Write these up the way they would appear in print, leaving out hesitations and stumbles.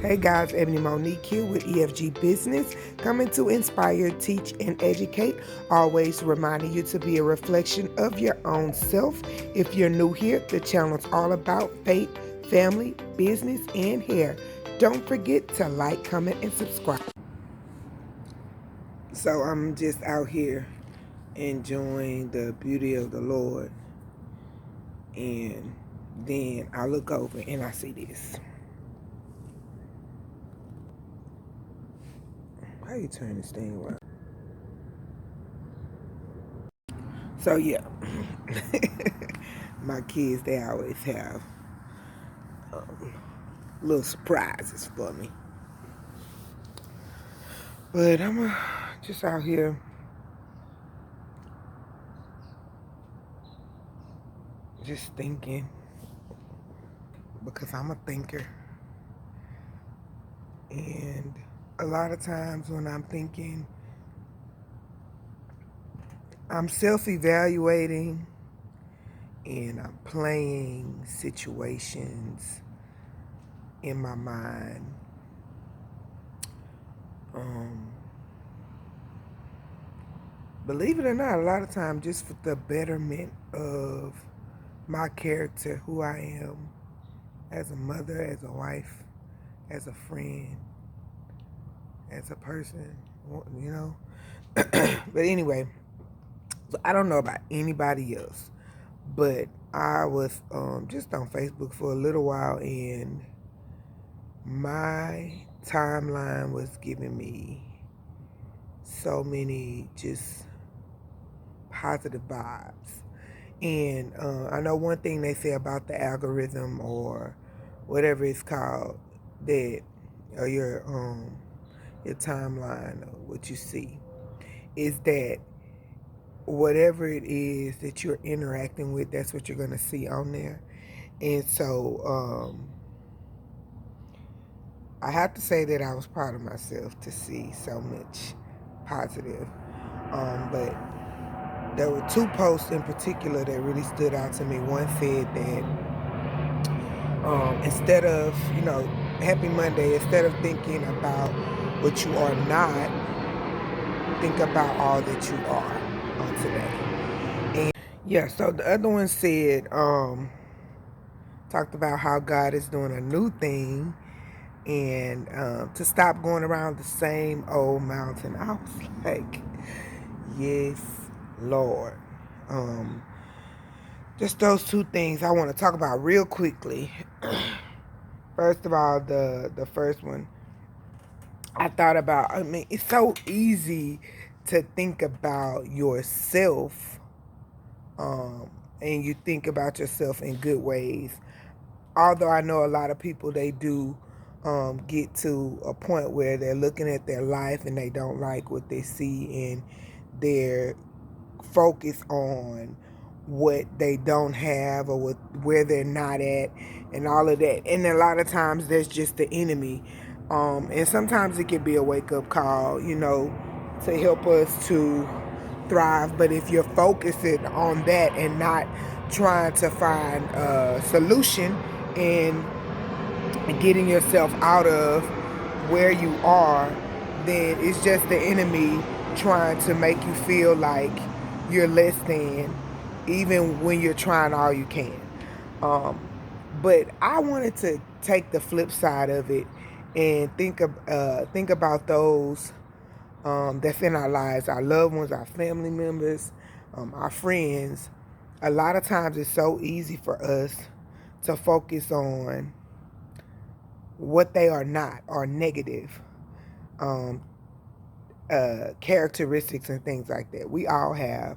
Hey guys, Ebony Monique here with EFG Business, coming to inspire, teach, and educate. Always reminding you to be a reflection of your own self. If you're new here, the channel's all about faith, family, business, and hair. Don't forget to like, comment, and subscribe. So I'm just out here enjoying the beauty of the Lord, and then I look over and I see this. How you turn this thing around? So yeah, my kids, they always have little surprises for me. But I'm just out here just thinking, because I'm a thinker. And a lot of times when I'm thinking, I'm self-evaluating and I'm playing situations in my mind. Believe it or not, a lot of times just for the betterment of my character, who I am as a mother, as a wife, as a friend, as a person, you know. But anyway, so I don't know about anybody else, but I was just on Facebook for a little while, and my timeline was giving me so many just positive vibes. And I know one thing they say about the algorithm or whatever it's called, that or your timeline or what you see, is that whatever it is that you're interacting with, that's what you're gonna see on there. And so I have to say that I was proud of myself to see so much positive. But there were two posts in particular that really stood out to me. One said that instead of, Happy Monday, instead of thinking about what you are not, think about all that you are on today. And yeah, so the other one said, talked about how God is doing a new thing, and to stop going around the same old mountain. I was like, yes, Lord. Just those two things I want to talk about real quickly. First of all, the first one, I thought about, it's so easy to think about yourself, and you think about yourself in good ways. Although I know a lot of people, they do get to a point where they're looking at their life and they don't like what they see, and they're focused on what they don't have or where they're not at and all of that. And a lot of times that's just the enemy. And sometimes it can be a wake-up call, to help us to thrive. But if you're focusing on that and not trying to find a solution and getting yourself out of where you are, then it's just the enemy trying to make you feel like you're less than, even when you're trying all you can. Um, but I wanted to take the flip side of it and think about those that's in our lives, our loved ones, our family members, our friends. A lot of times it's so easy for us to focus on what they are not, or negative um, characteristics and things like that. We all have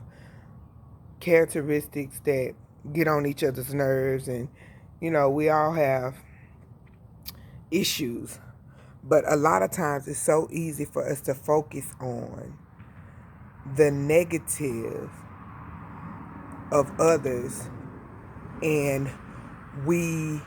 characteristics that get on each other's nerves, and we all have issues. But a lot of times it's so easy for us to focus on the negative of others, and we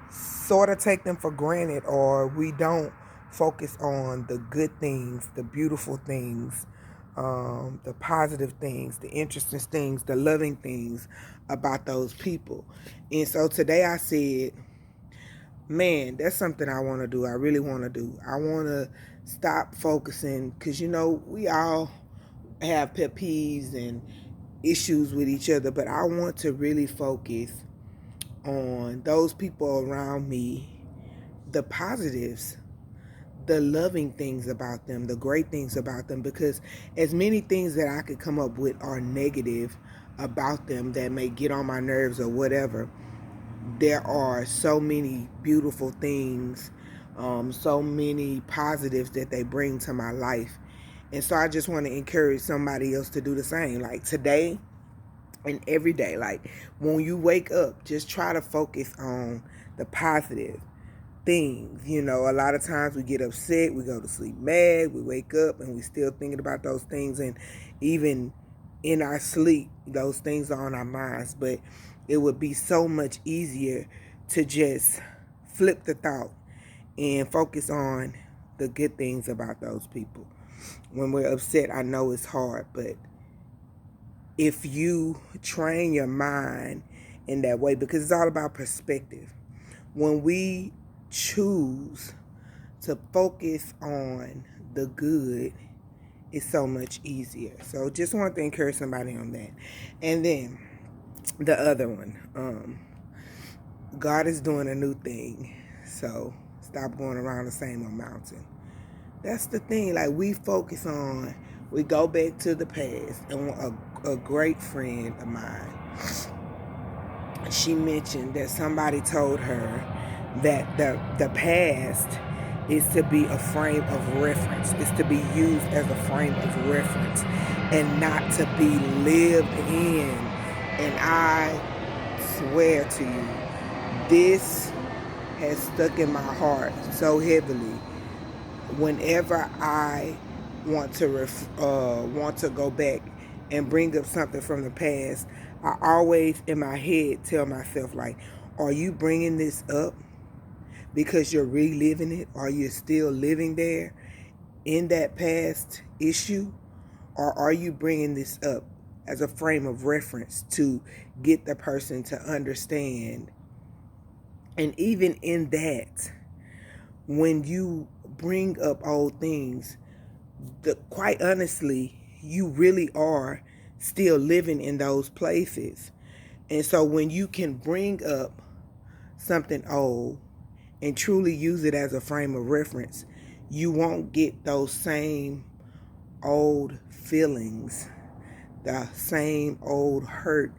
sort of take them for granted, or we don't focus on the good things, the beautiful things, the positive things, the interesting things, the loving things about those people. And so today I said, man, that's something I want to do. I really want to do. I want to stop focusing because, we all have pet peeves and issues with each other, but I want to really focus on those people around me, the positives, the loving things about them, the great things about them, because as many things that I could come up with are negative about them that may get on my nerves or whatever, there are so many beautiful things, so many positives that they bring to my life. And so I just want to encourage somebody else to do the same. Like today and every day, like when you wake up, just try to focus on the positive things. A lot of times we get upset, we go to sleep mad, we wake up and we still thinking about those things, and even in our sleep, those things are on our minds. But it would be so much easier to just flip the thought and focus on the good things about those people. When we're upset, I know it's hard, but if you train your mind in that way, because it's all about perspective. When we choose to focus on the good, it's so much easier. So just want to encourage somebody on that. And then the other one, God is doing a new thing. So stop going around the same old mountain. That's the thing. Like we go back to the past. And a great friend of mine, she mentioned that somebody told her that the past is to be a frame of reference. It's to be used as a frame of reference and not to be lived in. And I swear to you, this has stuck in my heart so heavily. Whenever I want to go back and bring up something from the past, I always in my head tell myself, like, are you bringing this up because you're reliving it? Are you still living there in that past issue? Or are you bringing this up as a frame of reference to get the person to understand? And even in that, when you bring up old things, quite honestly, you really are still living in those places. And so when you can bring up something old and truly use it as a frame of reference, you won't get those same old feelings, the same old hurt,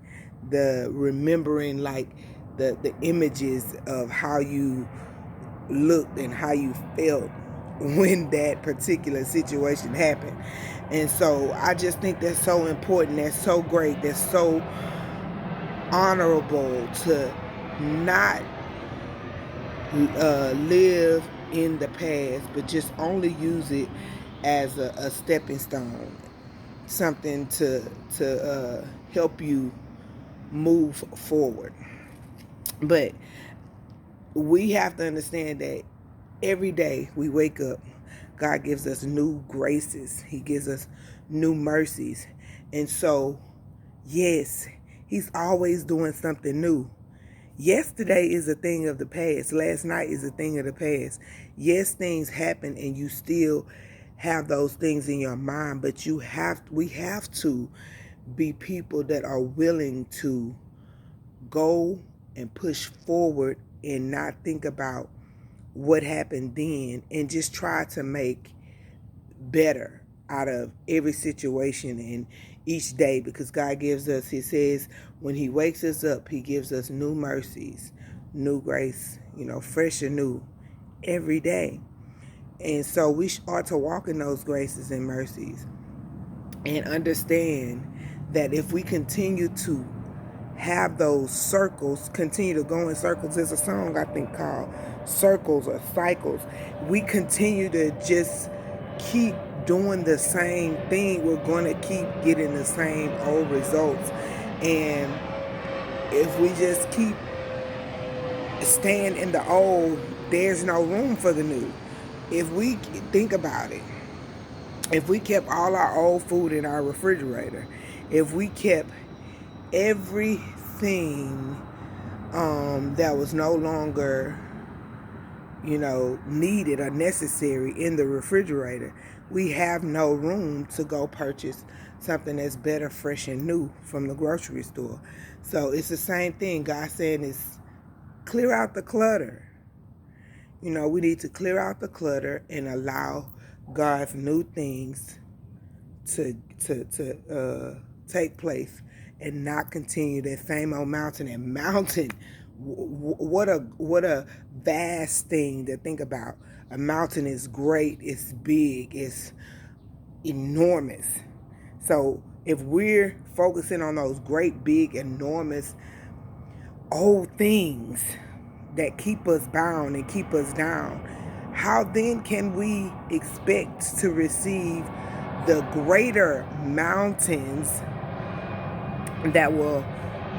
the remembering like the images of how you looked and how you felt when that particular situation happened. And so I just think that's so important, that's so great, that's so honorable to not live in the past, but just only use it as a stepping stone, something to help you move forward. But we have to understand that every day we wake up, God gives us new graces. He gives us new mercies. And so, yes, He's always doing something new. Yesterday is a thing of the past. Last night is a thing of the past. Yes, things happen and you still have those things in your mind, but we have to be people that are willing to go and push forward and not think about what happened then, and just try to make better out of every situation and each day, because God gives us, He says, when He wakes us up, He gives us new mercies, new grace, fresh and new every day. And so we ought to walk in those graces and mercies and understand that if we continue to have those circles, continue to go in circles. There's a song I think called Circles or Cycles. We continue to just keep doing the same thing, we're going to keep getting the same old results. And if we just keep staying in the old, there's no room for the new. If we think about it, if we kept all our old food in our refrigerator, if we kept everything that was no longer needed or necessary in the refrigerator, we have no room to go purchase something that's better, fresh, and new from the grocery store. So it's the same thing. God saying is clear out the clutter. We need to clear out the clutter and allow God's new things to take place, and not continue that same old mountain. And mountain, what a vast thing to think about. A mountain is great, it's big, it's enormous. So if we're focusing on those great, big, enormous old things that keep us bound and keep us down, how then can we expect to receive the greater mountains that will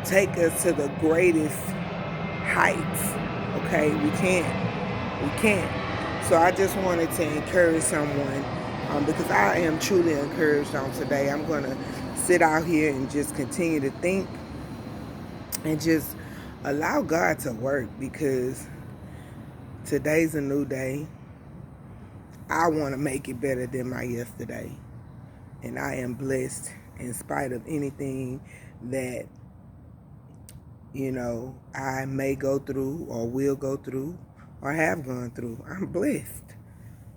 take us to the greatest heights? Okay, we can't. So I just wanted to encourage someone, because I am truly encouraged on today. I'm going to sit out here and just continue to think and just allow God to work, because today's a new day. I want to make it better than my yesterday. And I am blessed in spite of anything that, I may go through or will go through or have gone through. I'm blessed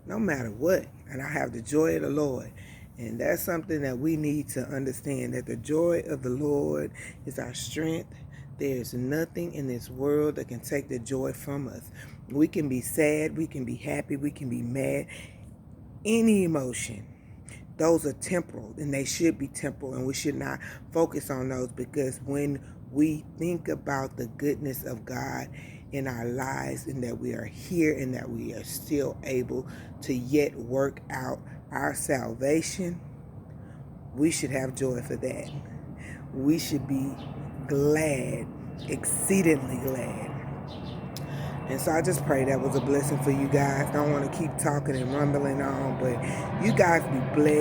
no matter what. And I have the joy of the Lord. And that's something that we need to understand, that the joy of the Lord is our strength. There's nothing in this world that can take the joy from us. We can be sad, we can be happy, we can be mad. Any emotion, those are temporal, and they should be temporal, and we should not focus on those, because when we think about the goodness of God in our lives, and that we are here and that we are still able to yet work out our salvation, we should have joy for that. We should be glad, exceedingly glad. And so I just pray that was a blessing for you guys. Don't want to keep talking and rumbling on, but you guys be blessed.